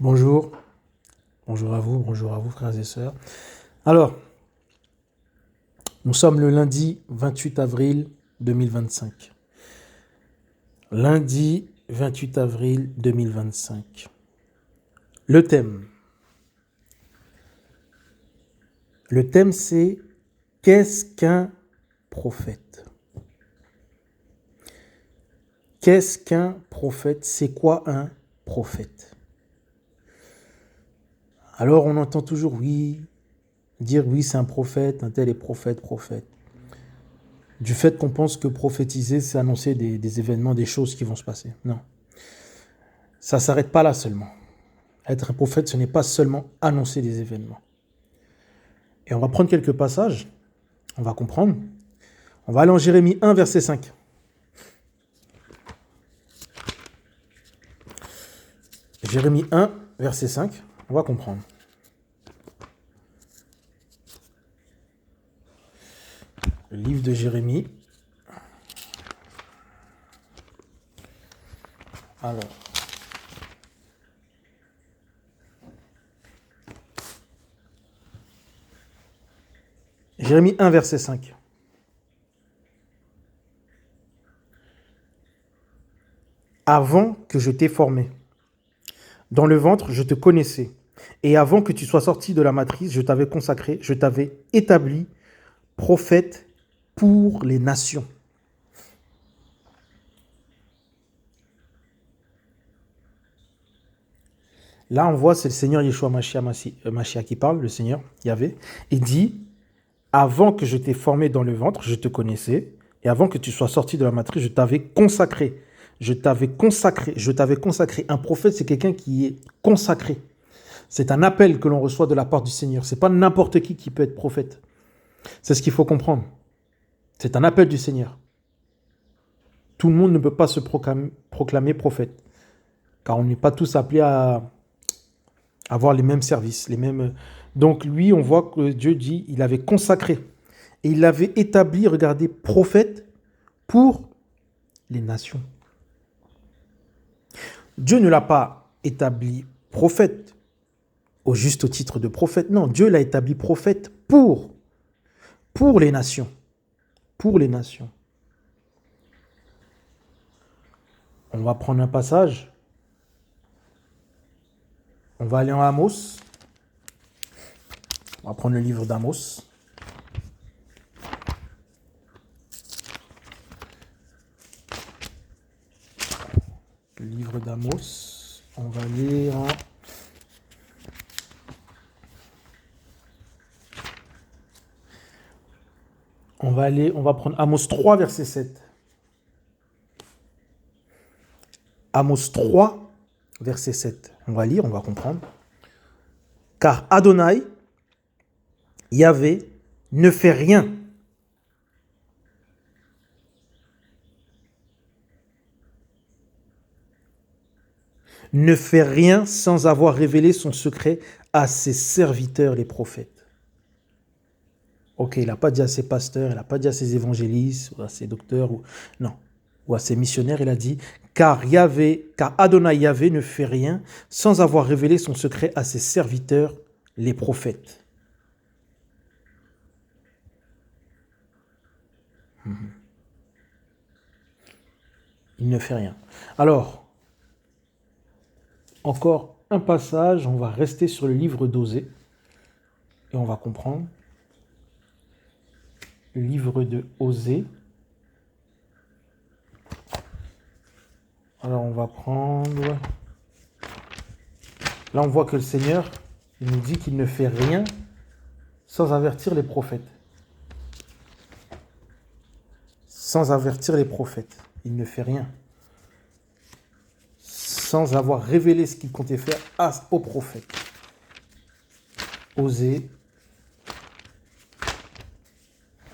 Bonjour, bonjour à vous frères et sœurs. Alors, nous sommes le lundi 28 avril 2025. Lundi 28 avril 2025. Le thème. Le thème c'est qu'est-ce qu'un prophète? Qu'est-ce qu'un prophète? C'est quoi un prophète? Alors on entend toujours dire oui c'est un prophète, un tel est prophète. Du fait qu'on pense que prophétiser, c'est annoncer des événements, des choses qui vont se passer. Non. Ça ne s'arrête pas là seulement. Être un prophète, ce n'est pas seulement annoncer des événements. Et on va prendre quelques passages, on va comprendre. On va aller en Jérémie 1, verset 5. Jérémie 1, verset 5, on va comprendre. Le livre de Jérémie. Alors. Jérémie 1, verset 5. Avant que je t'ai formé, dans le ventre, je te connaissais. Et avant que tu sois sorti de la matrice, je t'avais consacré, je t'avais établi prophète pour les nations. Là, on voit, c'est le Seigneur Yeshua Mashiach qui parle, le Seigneur Yahvé, et dit, avant que je t'ai formé dans le ventre, je te connaissais, et avant que tu sois sorti de la matrice, je t'avais consacré. Je t'avais consacré. Un prophète, c'est quelqu'un qui est consacré. C'est un appel que l'on reçoit de la part du Seigneur. C'est pas n'importe qui peut être prophète. C'est ce qu'il faut comprendre. C'est un appel du Seigneur. Tout le monde ne peut pas se proclamer prophète, car on n'est pas tous appelés à avoir les mêmes services, les mêmes. Donc lui, on voit que Dieu dit, il avait consacré et il avait établi, regardez, prophète pour les nations. Dieu ne l'a pas établi prophète au juste titre de prophète. Non, Dieu l'a établi prophète pour les nations. Pour les nations. On va prendre un passage. On va aller en Amos. On va prendre le livre d'Amos. Le livre d'Amos. On va lire en... On va prendre Amos 3, verset 7. Amos 3, verset 7. On va lire, on va comprendre. Car Adonai, Yahvé, ne fait rien. Ne fait rien sans avoir révélé son secret à ses serviteurs, les prophètes. Ok, il n'a pas dit à ses pasteurs, il n'a pas dit à ses évangélistes, ou à ses docteurs, ou à ses missionnaires, il a dit, car Adonai Yahvé ne fait rien sans avoir révélé son secret à ses serviteurs, les prophètes. Il ne fait rien. Alors, encore un passage, on va rester sur le livre d'Osée, et on va comprendre. Le livre de Osée. Alors on va prendre... Là on voit que le Seigneur, il nous dit qu'il ne fait rien sans avertir les prophètes. Sans avertir les prophètes. Il ne fait rien. Sans avoir révélé ce qu'il comptait faire aux prophètes. Osée.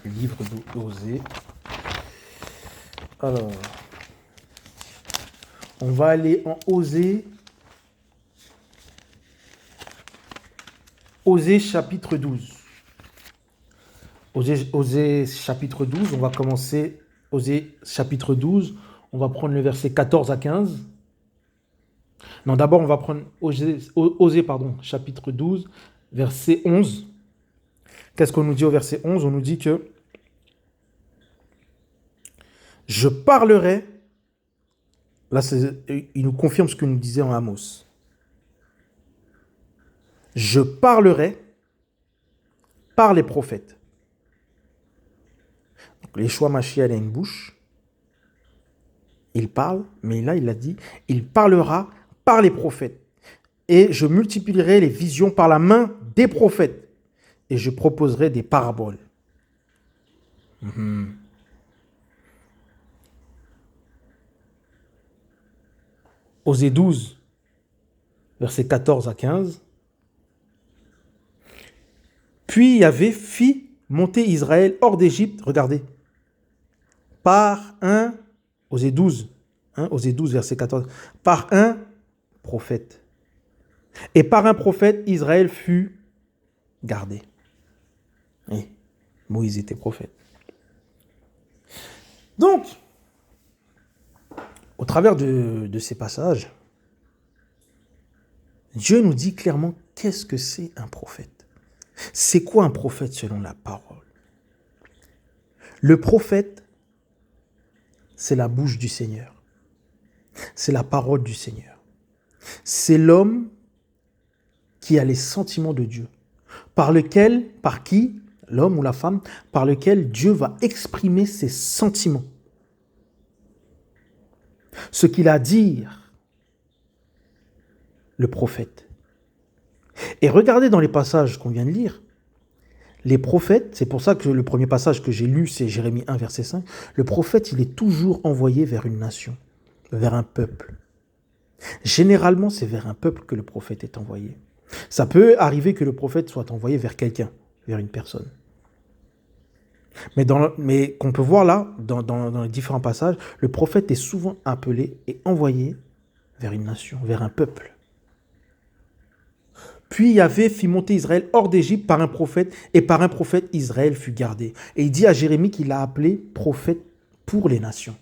Le livre d'Osée. Alors... On va aller en Osée. Osée chapitre 12. Osée chapitre 12, on va commencer. Osée chapitre 12, on va prendre le verset 14 à 15. Non, d'abord, on va prendre Osée, pardon, chapitre 12, verset 11. Qu'est-ce qu'on nous dit au verset 11? On nous dit que je parlerai, là, il nous confirme ce que nous disait en Amos. Je parlerai par les prophètes. Donc, Yeshua Mashiach a une bouche, il parle, mais là, il a dit, il parlera par les prophètes. Et je multiplierai les visions par la main des prophètes. Et je proposerai des paraboles. Osée 12, versets 14 à 15. Puis Yahvé fit monter Israël hors d'Égypte, regardez, par un, Osée 12, Osée 12, verset 14, par un prophète. Et par un prophète, Israël fut gardé. Et Moïse était prophète. Donc, au travers de ces passages, Dieu nous dit clairement qu'est-ce que c'est un prophète. C'est quoi un prophète selon la parole? Le prophète, c'est la bouche du Seigneur. C'est la parole du Seigneur. C'est l'homme qui a les sentiments de Dieu, par qui, l'homme ou la femme, par lequel Dieu va exprimer ses sentiments. Ce qu'il a à dire, le prophète. Et regardez dans les passages qu'on vient de lire, les prophètes, c'est pour ça que le premier passage que j'ai lu, c'est Jérémie 1, verset 5, le prophète, il est toujours envoyé vers une nation, vers un peuple. Généralement, c'est vers un peuple que le prophète est envoyé. Ça peut arriver que le prophète soit envoyé vers quelqu'un, vers une personne. Mais qu'on peut voir là, dans les différents passages, le prophète est souvent appelé et envoyé vers une nation, vers un peuple. Puis Yahvé fit monter Israël hors d'Égypte par un prophète, et par un prophète Israël fut gardé. Et il dit à Jérémie qu'il l'a appelé prophète pour les nations.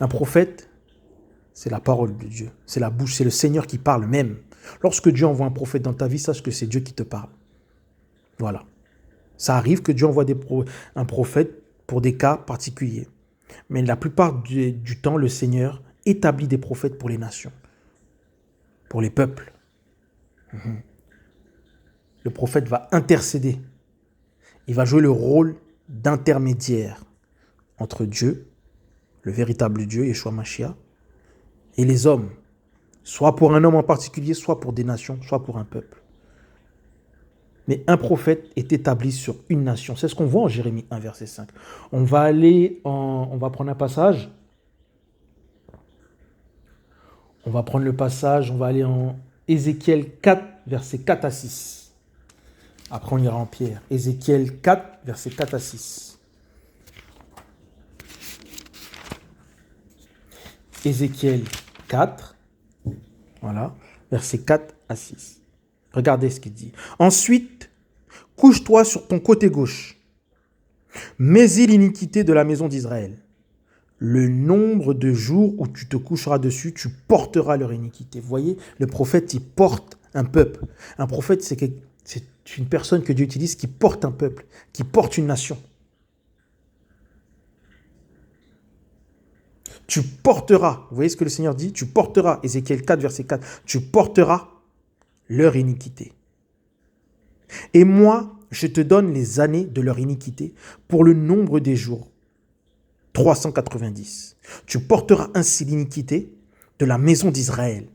Un prophète, c'est la parole de Dieu, c'est la bouche, c'est le Seigneur qui parle même. Lorsque Dieu envoie un prophète dans ta vie, sache que c'est Dieu qui te parle. Voilà. Ça arrive que Dieu envoie un prophète pour des cas particuliers. Mais la plupart du temps, le Seigneur établit des prophètes pour les nations, pour les peuples. Le prophète va intercéder. Il va jouer le rôle d'intermédiaire entre Dieu, le véritable Dieu, Yeshua Mashiach, et les hommes. Soit pour un homme en particulier, soit pour des nations, soit pour un peuple. Mais un prophète est établi sur une nation. C'est ce qu'on voit en Jérémie 1, verset 5. On va prendre un passage. On va prendre le passage, on va aller en Ézéchiel 4, verset 4 à 6. Après, on ira en Pierre. Ézéchiel 4, verset 4 à 6. Ézéchiel 4, voilà, verset 4 à 6. Regardez ce qu'il dit. Ensuite, couche-toi sur ton côté gauche. Mets-y l'iniquité de la maison d'Israël. Le nombre de jours où tu te coucheras dessus, tu porteras leur iniquité. Vous voyez, le prophète, il porte un peuple. Un prophète, c'est une personne que Dieu utilise qui porte un peuple, qui porte une nation. Tu porteras, vous voyez ce que le Seigneur dit? Tu porteras, Ézéchiel 4, verset 4, tu porteras leur iniquité. Et moi, je te donne les années de leur iniquité pour le nombre des jours. 390. Tu porteras ainsi l'iniquité de la maison d'Israël.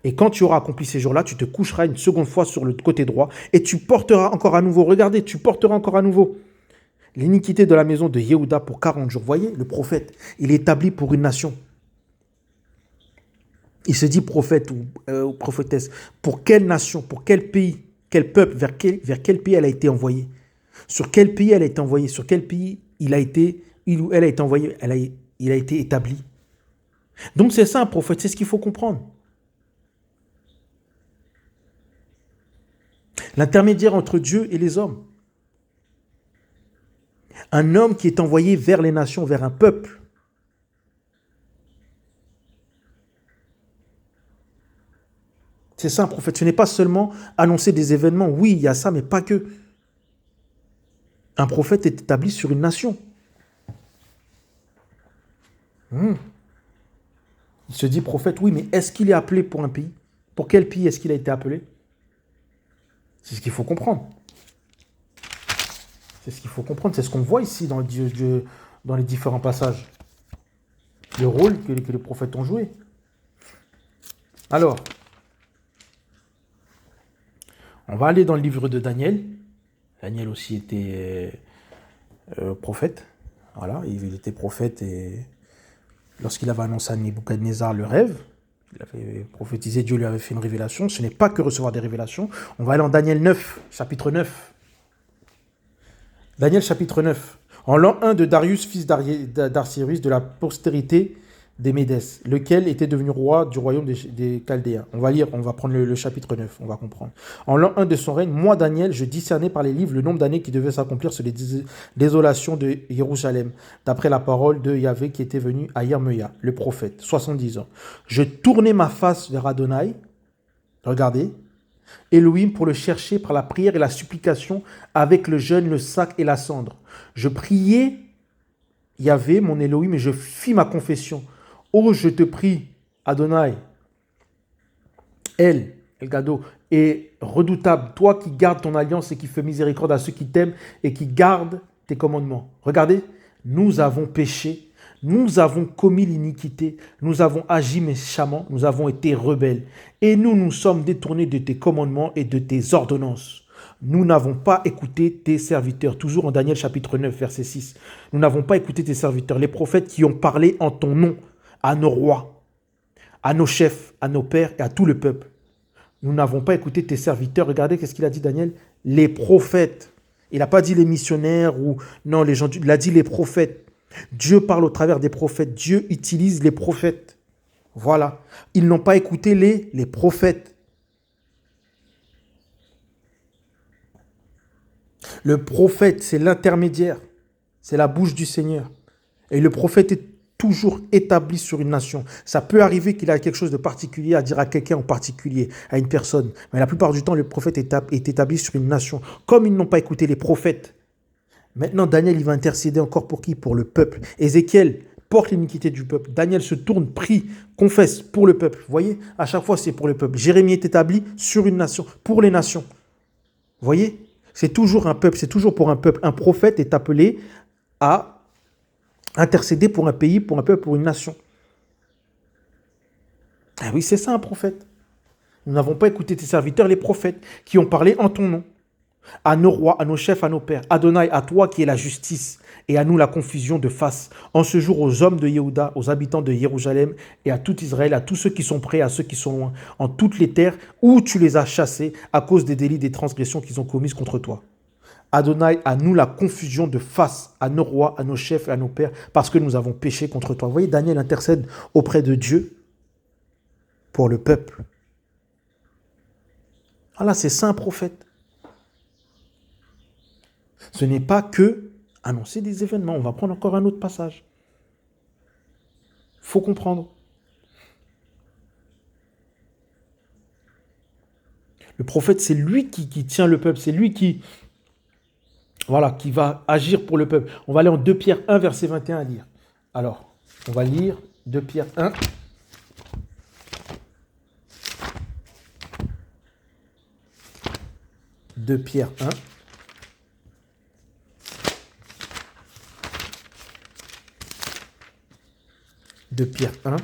Et quand tu auras accompli ces jours-là, tu te coucheras une seconde fois sur le côté droit et tu porteras encore à nouveau, regardez, tu porteras encore à nouveau l'iniquité de la maison de Yehuda pour 40 jours. Vous voyez, le prophète, il est établi pour une nation. Il se dit prophète ou prophétesse. Pour quelle nation, pour quel pays, quel peuple, vers quel pays elle a été envoyée? Sur quel pays elle a été envoyée? Sur quel pays il ou elle a été envoyé, il a été établi. Donc c'est ça un prophète, c'est ce qu'il faut comprendre. L'intermédiaire entre Dieu et les hommes. Un homme qui est envoyé vers les nations, vers un peuple. C'est ça un prophète. Ce n'est pas seulement annoncer des événements. Oui, il y a ça, mais pas que. Un prophète est établi sur une nation. Il se dit prophète, oui, mais est-ce qu'il est appelé pour un pays? Pour quel pays est-ce qu'il a été appelé? C'est ce qu'il faut comprendre. C'est ce qu'il faut comprendre. C'est ce qu'on voit ici dans les différents passages. Le rôle que les prophètes ont joué. Alors, on va aller dans le livre de Daniel. Daniel aussi était prophète. Voilà, il était prophète et lorsqu'il avait annoncé à Nebuchadnezzar le rêve, il avait prophétisé, Dieu lui avait fait une révélation. Ce n'est pas que recevoir des révélations. On va aller en Daniel 9, chapitre 9. Daniel chapitre 9. En l'an 1 de Darius, fils d'Arcyrus, de la postérité des Médès, lequel était devenu roi du royaume des Chaldéens. On va lire, on va prendre le chapitre 9, on va comprendre. En l'an 1 de son règne, moi, Daniel, je discernais par les livres le nombre d'années qui devaient s'accomplir sur les désolations de Jérusalem, d'après la parole de Yahvé qui était venu à Yermeia, le prophète, 70 ans. Je tournais ma face vers Adonai, regardez, Elohim pour le chercher par la prière et la supplication avec le jeûne, le sac et la cendre. Je priais Yahvé, mon Elohim, et je fis ma confession. Oh, je te prie, Adonai, El Gado, et redoutable, toi qui gardes ton alliance et qui fais miséricorde à ceux qui t'aiment et qui gardent tes commandements. Regardez, nous avons péché, nous avons commis l'iniquité, nous avons agi méchamment, nous avons été rebelles, et nous nous sommes détournés de tes commandements et de tes ordonnances. Nous n'avons pas écouté tes serviteurs. Toujours en Daniel chapitre 9, verset 6. Nous n'avons pas écouté tes serviteurs, les prophètes qui ont parlé en ton nom à nos rois, à nos chefs, à nos pères et à tout le peuple. Nous n'avons pas écouté tes serviteurs. Regardez qu'est-ce qu'il a dit Daniel. Les prophètes. Il n'a pas dit les missionnaires ou non les gens. Il a dit les prophètes. Dieu parle au travers des prophètes. Dieu utilise les prophètes. Voilà. Ils n'ont pas écouté les prophètes. Le prophète, c'est l'intermédiaire. C'est la bouche du Seigneur. Et le prophète est toujours établi sur une nation. Ça peut arriver qu'il a quelque chose de particulier à dire à quelqu'un en particulier, à une personne. Mais la plupart du temps, le prophète est établi sur une nation. Comme ils n'ont pas écouté les prophètes. Maintenant, Daniel, il va intercéder encore pour qui? Pour le peuple. Ézéchiel porte l'iniquité du peuple. Daniel se tourne, prie, confesse pour le peuple. Vous voyez? À chaque fois, c'est pour le peuple. Jérémie est établi sur une nation, pour les nations. Vous voyez? C'est toujours un peuple, c'est toujours pour un peuple. Un prophète est appelé à intercéder pour un pays, pour un peuple, pour une nation. Ah oui, c'est ça un prophète. Nous n'avons pas écouté tes serviteurs, les prophètes, qui ont parlé en ton nom. À nos rois, à nos chefs, à nos pères. Adonai, à toi qui es la justice, et à nous la confusion de face. En ce jour, aux hommes de Yehuda, aux habitants de Jérusalem, et à tout Israël, à tous ceux qui sont près, à ceux qui sont loin, en toutes les terres où tu les as chassés à cause des délits, des transgressions qu'ils ont commises contre toi. Adonai, à nous la confusion de face, à nos rois, à nos chefs et à nos pères, parce que nous avons péché contre toi. Vous voyez, Daniel intercède auprès de Dieu pour le peuple. Voilà, c'est ça un prophète. Ce n'est pas que annoncer des événements. On va prendre encore un autre passage. Il faut comprendre. Le prophète, c'est lui qui tient le peuple, c'est lui qui va agir pour le peuple. On va aller en 2 Pierre 1, verset 21 à lire. Alors, on va lire 2 Pierre 1. De Pierre 1. De Pierre 1.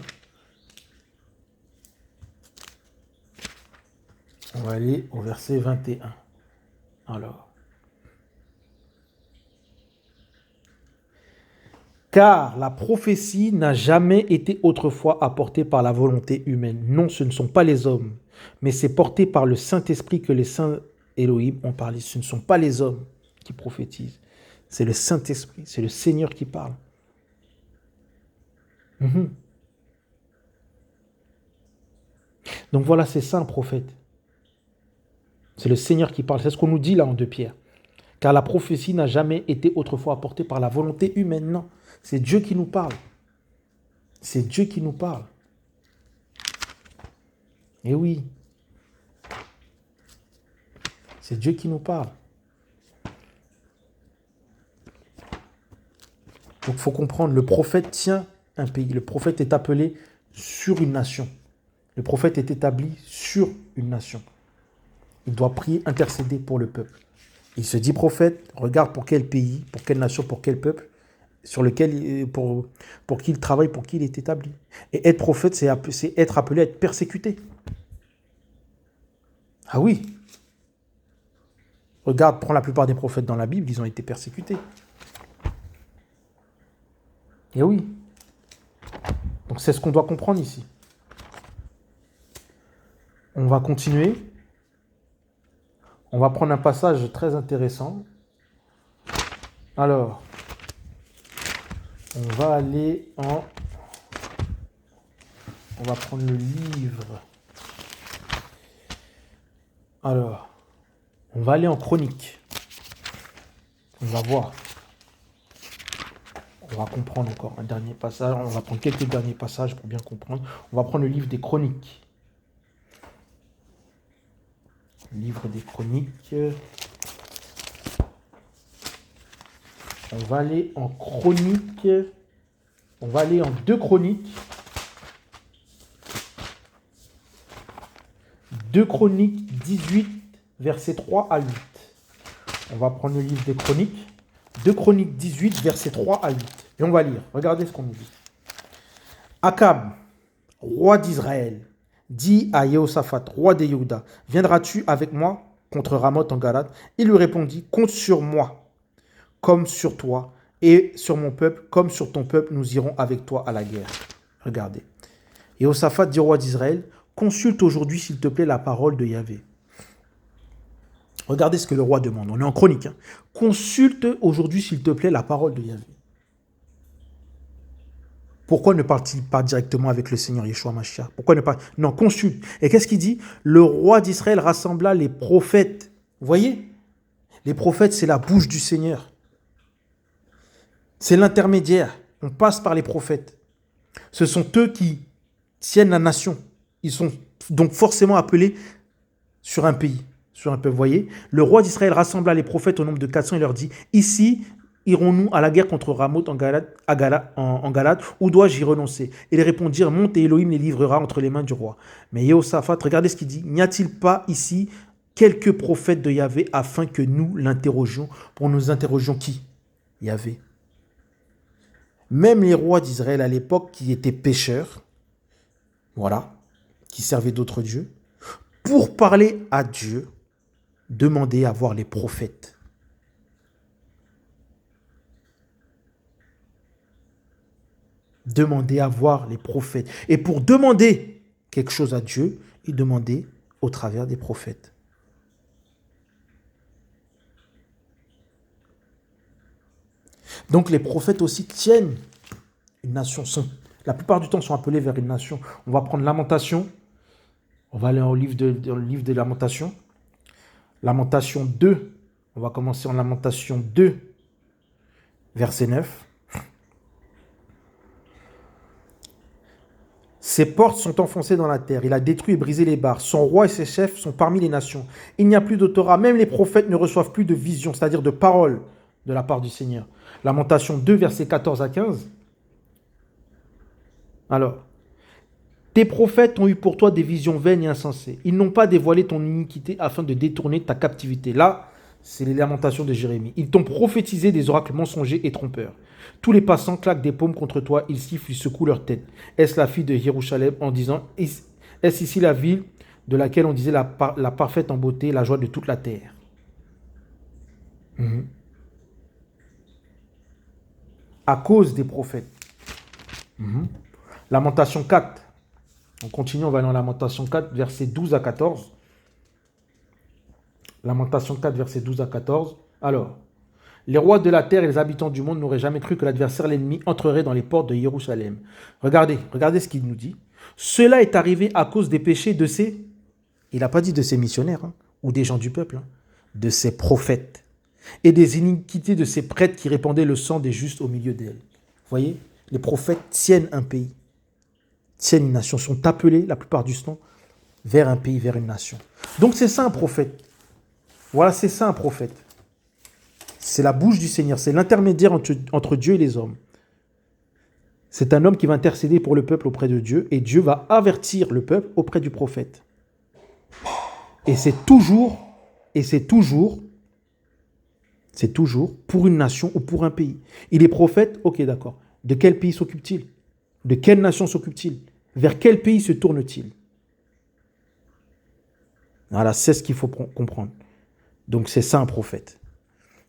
On va aller au verset 21. Alors. Car la prophétie n'a jamais été autrefois apportée par la volonté humaine. Non, ce ne sont pas les hommes, mais c'est porté par le Saint-Esprit que les saints Elohim ont parlé. Ce ne sont pas les hommes qui prophétisent, c'est le Saint-Esprit, c'est le Seigneur qui parle. Donc voilà, c'est ça un prophète. C'est le Seigneur qui parle. C'est ce qu'on nous dit là en 2 Pierre. Car la prophétie n'a jamais été autrefois apportée par la volonté humaine. Non, c'est Dieu qui nous parle. C'est Dieu qui nous parle. Et oui, c'est Dieu qui nous parle. Donc il faut comprendre, le prophète tient un pays. Le prophète est appelé sur une nation. Le prophète est établi sur une nation. Il doit prier, intercéder pour le peuple. Il se dit prophète, regarde pour quel pays, pour quelle nation, pour quel peuple, sur lequel, pour qui il travaille, pour qui il est établi. Et être prophète, c'est être appelé à être persécuté. Ah oui. Regarde, prends la plupart des prophètes dans la Bible, ils ont été persécutés. Et oui. Donc c'est ce qu'on doit comprendre ici. On va continuer. On va prendre un passage très intéressant. Alors, on va aller en... On va prendre le livre. Alors, on va aller en Chronique. On va voir. On va comprendre encore un dernier passage. On va prendre quelques derniers passages pour bien comprendre. On va prendre le livre des Chroniques. Livre des Chroniques. On va aller en Chronique. On va aller en 2 Chroniques. 2 Chroniques 18, versets 3 à 8. On va prendre le livre des Chroniques. 2 Chroniques 18, versets 3 à 8. Et on va lire. Regardez ce qu'on nous dit. Akab, roi d'Israël, dit à Jéhoshaphat, roi de Yehuda, viendras-tu avec moi contre Ramoth en Galade? Il lui répondit, compte sur moi, comme sur toi, et sur mon peuple, comme sur ton peuple, nous irons avec toi à la guerre. Regardez. Jéhoshaphat dit au roi d'Israël, consulte aujourd'hui, s'il te plaît, la parole de Yahvé. Regardez ce que le roi demande. On est en Chronique. Hein. Consulte aujourd'hui, s'il te plaît, la parole de Yahvé. Pourquoi ne parle-t-il pas directement avec le Seigneur Yeshua Mashiach? Pourquoi ne pas... Non, consulte. Et qu'est-ce qu'il dit? Le roi d'Israël rassembla les prophètes. Vous voyez? Les prophètes, c'est la bouche du Seigneur. C'est l'intermédiaire. On passe par les prophètes. Ce sont eux qui tiennent la nation. Ils sont donc forcément appelés sur un pays, sur un peuple. Vous voyez? Le roi d'Israël rassembla les prophètes au nombre de 400 et leur dit, ici, irons-nous à la guerre contre Ramoth en Galade, ou dois-je y renoncer? Ils répondirent, monte et Elohim les livrera entre les mains du roi. Mais Jéhoshaphat, regardez ce qu'il dit, n'y a-t-il pas ici quelques prophètes de Yahvé afin que nous l'interrogions? Pour nous interrogions qui? Yahvé. Même les rois d'Israël à l'époque qui étaient pécheurs, voilà, qui servaient d'autres dieux, pour parler à Dieu, demandaient à voir les prophètes. Demander à voir les prophètes. Et pour demander quelque chose à Dieu, il demandait au travers des prophètes. Donc les prophètes aussi tiennent une nation. La plupart du temps sont appelés vers une nation. On va prendre Lamentation. On va aller dans le livre de Lamentation. Lamentation 2. On va commencer en Lamentation 2, verset 9. Ses portes sont enfoncées dans la terre. Il a détruit et brisé les barres. Son roi et ses chefs sont parmi les nations. Il n'y a plus d'autorat. Même les prophètes ne reçoivent plus de vision, c'est-à-dire de paroles de la part du Seigneur. Lamentation 2, versets 14 à 15. Alors, tes prophètes ont eu pour toi des visions vaines et insensées. Ils n'ont pas dévoilé ton iniquité afin de détourner ta captivité. Là, c'est les lamentations de Jérémie. Ils t'ont prophétisé des oracles mensongers et trompeurs. Tous les passants claquent des paumes contre toi, ils sifflent, ils secouent leur tête. Est-ce la fille de Jérusalem en disant, est-ce ici la ville de laquelle on disait la parfaite en beauté, la joie de toute la terre? À cause des prophètes. Lamentation 4. On continue, on va aller dans Lamentation 4, versets 12 à 14. Lamentation 4, versets 12 à 14. Alors, les rois de la terre et les habitants du monde n'auraient jamais cru que l'adversaire, l'ennemi, entrerait dans les portes de Jérusalem. Regardez ce qu'il nous dit. Cela est arrivé à cause des péchés de ces... Il n'a pas dit de ces missionnaires, ou des gens du peuple, de ces prophètes. et des iniquités de ces prêtres qui répandaient le sang des justes au milieu d'elle. Vous voyez, les prophètes tiennent un pays, tiennent une nation, sont appelés la plupart du temps vers un pays, vers une nation. Donc c'est ça un prophète. Voilà, c'est ça un prophète. C'est la bouche du Seigneur, c'est l'intermédiaire entre Dieu et les hommes. C'est un homme qui va intercéder pour le peuple auprès de Dieu et Dieu va avertir le peuple auprès du prophète. Et c'est toujours pour une nation ou pour un pays. Il est prophète, ok d'accord. De quel pays s'occupe-t-il? De quelle nation s'occupe-t-il? Vers quel pays se tourne-t-il? Voilà, c'est ce qu'il faut comprendre. Donc c'est ça un prophète.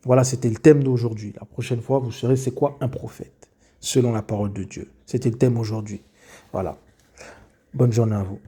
Voilà, c'était le thème d'aujourd'hui. La prochaine fois, vous saurez c'est quoi un prophète, selon la parole de Dieu. C'était le thème aujourd'hui. Voilà. Bonne journée à vous.